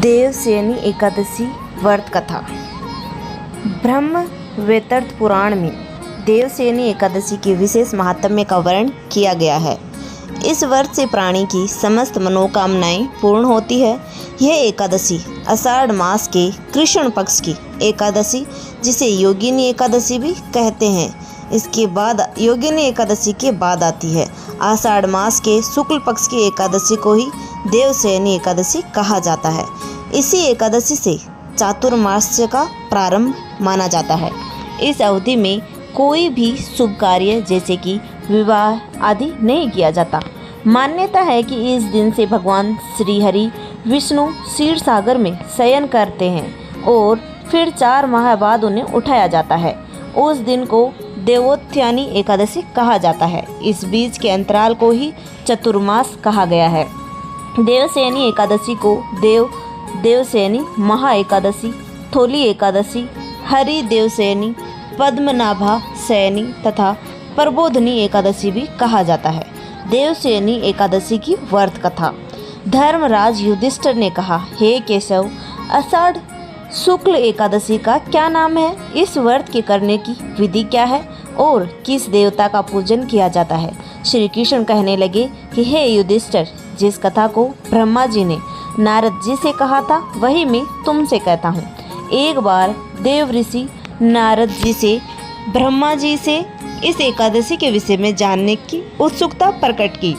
देवशयनी एकादशी व्रत कथा। ब्रह्म वैवर्त पुराण में देवशयनी एकादशी के विशेष महात्म्य का वर्णन किया गया है। इस व्रत से प्राणी की समस्त मनोकामनाएं पूर्ण होती है। यह एकादशी आषाढ़ मास के कृष्ण पक्ष की एकादशी, जिसे योगिनी एकादशी भी कहते हैं, इसके बाद योगिनी एकादशी के बाद आती है। आषाढ़ मास के शुक्ल पक्ष की एकादशी को ही देवशयनी एकादशी कहा जाता है। इसी एकादशी से चातुर्मास्य का प्रारंभ माना जाता है। इस अवधि में कोई भी शुभ कार्य जैसे कि विवाह आदि नहीं किया जाता। मान्यता है कि इस दिन से भगवान श्री हरि विष्णु क्षीर सागर में शयन करते हैं और फिर 4 माह बाद उन्हें उठाया जाता है। उस दिन को देवोत्थानी एकादशी कहा जाता है। इस बीच के अंतराल को ही चतुर्मास कहा गया है। देवशयनी एकादशी को देवशयनी, महा एकादशी, थोली एकादशी, हरि देवशयनी, पद्मनाभा शयनी तथा प्रबोधनी एकादशी भी कहा जाता है। देवशयनी एकादशी की व्रत कथा। धर्मराज युधिष्ठिर ने कहा, हे केशव, आषाढ़ शुक्ल एकादशी का क्या नाम है? इस व्रत के करने की विधि क्या है और किस देवता का पूजन किया जाता है? श्री कृष्ण कहने लगे कि हे युधिष्ठिर, जिस कथा को ब्रह्मा जी ने नारद जी से कहा था वही मैं तुमसे कहता हूँ। एक बार देव ऋषि नारद जी से ब्रह्मा जी से इस एकादशी के विषय में जानने की उत्सुकता प्रकट की।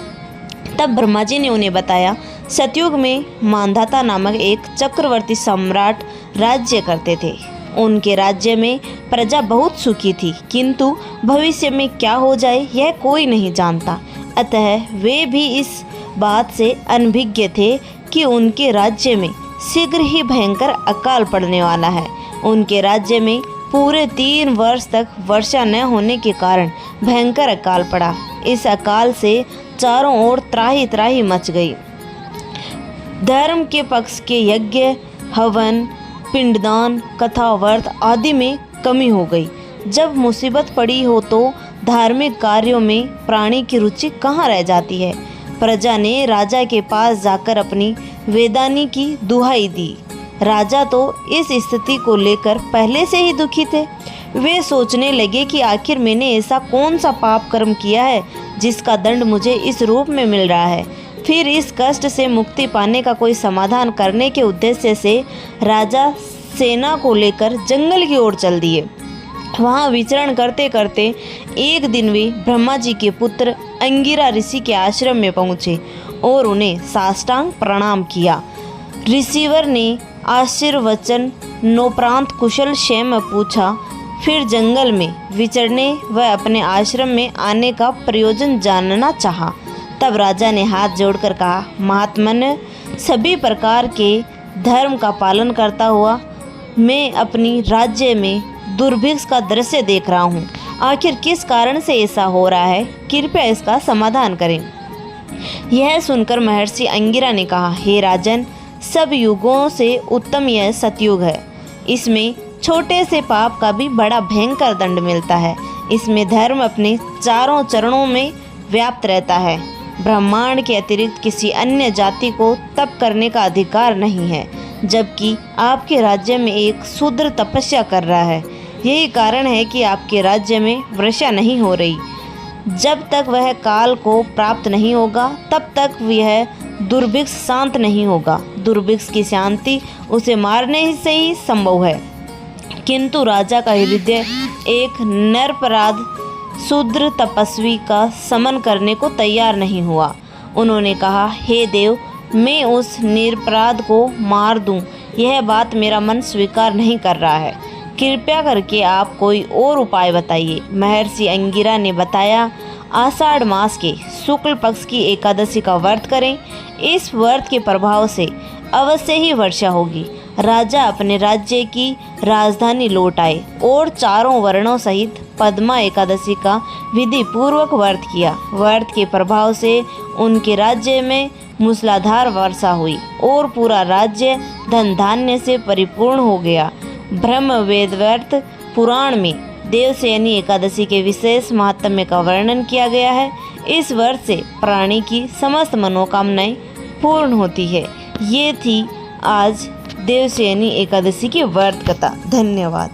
तब ब्रह्मा जी ने उन्हें बताया, सतयुग में मांधाता नामक एक चक्रवर्ती सम्राट राज्य करते थे। उनके राज्य में प्रजा बहुत सुखी थी, किंतु भविष्य में क्या हो जाए यह कोई नहीं जानता। अतः वे भी इस बात से अनभिज्ञ थे कि उनके राज्य में शीघ्र ही भयंकर अकाल पड़ने वाला है। उनके राज्य में पूरे 3 वर्ष तक वर्षा न होने के कारण भयंकर अकाल पड़ा। इस अकाल से चारों ओर त्राही त्राही मच गई। धर्म के पक्ष के यज्ञ, हवन, पिंडदान, कथा, व्रत आदि में कमी हो गई। जब मुसीबत पड़ी हो तो धार्मिक कार्यों में प्राणी की रुचि कहाँ रह जाती है। प्रजा ने राजा के पास जाकर अपनी वेदानी की दुहाई दी। राजा तो इस स्थिति को लेकर पहले से ही दुखी थे। वे सोचने लगे कि आखिर मैंने ऐसा कौन सा पाप कर्म किया है जिसका दंड मुझे इस रूप में मिल रहा है। फिर इस कष्ट से मुक्ति पाने का कोई समाधान करने के उद्देश्य से राजा सेना को लेकर जंगल की ओर चल दिए। वहाँ विचरण करते करते एक दिन वे ब्रह्मा जी के पुत्र अंगिरा ऋषि के आश्रम में पहुँचे और उन्हें साष्टांग प्रणाम किया। ऋषिवर ने आशीर्वचन नोपरांत कुशल क्षेम पूछा। फिर जंगल में विचरने व अपने आश्रम में आने का प्रयोजन जानना चाहा। तब राजा ने हाथ जोड़कर कहा, महात्मन, सभी प्रकार के धर्म का पालन करता हुआ मैं अपनी राज्य में दुर्भिक्ष का दृश्य देख रहा हूँ। आखिर किस कारण से ऐसा हो रहा है? कृपया इसका समाधान करें। यह सुनकर महर्षि अंगिरा ने कहा, हे राजन, सब युगों से उत्तम यह सतयुग है। इसमें छोटे से पाप का भी बड़ा भयंकर दंड मिलता है। इसमें धर्म अपने चारों चरणों में व्याप्त रहता है। ब्रह्मांड के अतिरिक्त किसी अन्य जाति को तप करने का अधिकार नहीं है, जबकि आपके राज्य में एक शूद्र तपस्या कर रहा है। यही कारण है कि आपके राज्य में वर्षा नहीं हो रही। जब तक वह काल को प्राप्त नहीं होगा तब तक यह दुर्भिक्ष शांत नहीं होगा। दुर्भिक्ष की शांति उसे मारने से ही संभव है। किंतु राजा का हृदय एक निरपराध शूद्र तपस्वी का समन करने को तैयार नहीं हुआ। उन्होंने कहा, हे देव, मैं उस निरपराध को मार दूं, यह बात मेरा मन स्वीकार नहीं कर रहा है। कृपया करके आप कोई और उपाय बताइए। महर्षि अंगिरा ने बताया, आषाढ़ मास के शुक्ल पक्ष की एकादशी का व्रत करें। इस व्रत के प्रभाव से अवश्य ही वर्षा होगी। राजा अपने राज्य की राजधानी लौट आए और चारों वर्णों सहित पद्मा एकादशी का विधि पूर्वक व्रत किया। व्रत के प्रभाव से उनके राज्य में मूसलाधार वर्षा हुई और पूरा राज्य धन धान्य से परिपूर्ण हो गया। ब्रह्म वैवर्त पुराण में देवशयनी एकादशी के विशेष महात्म्य का वर्णन किया गया है। इस व्रत से प्राणी की समस्त मनोकामनाएं पूर्ण होती है। ये थी आज देवशयनी एकादशी की व्रत कथा। धन्यवाद।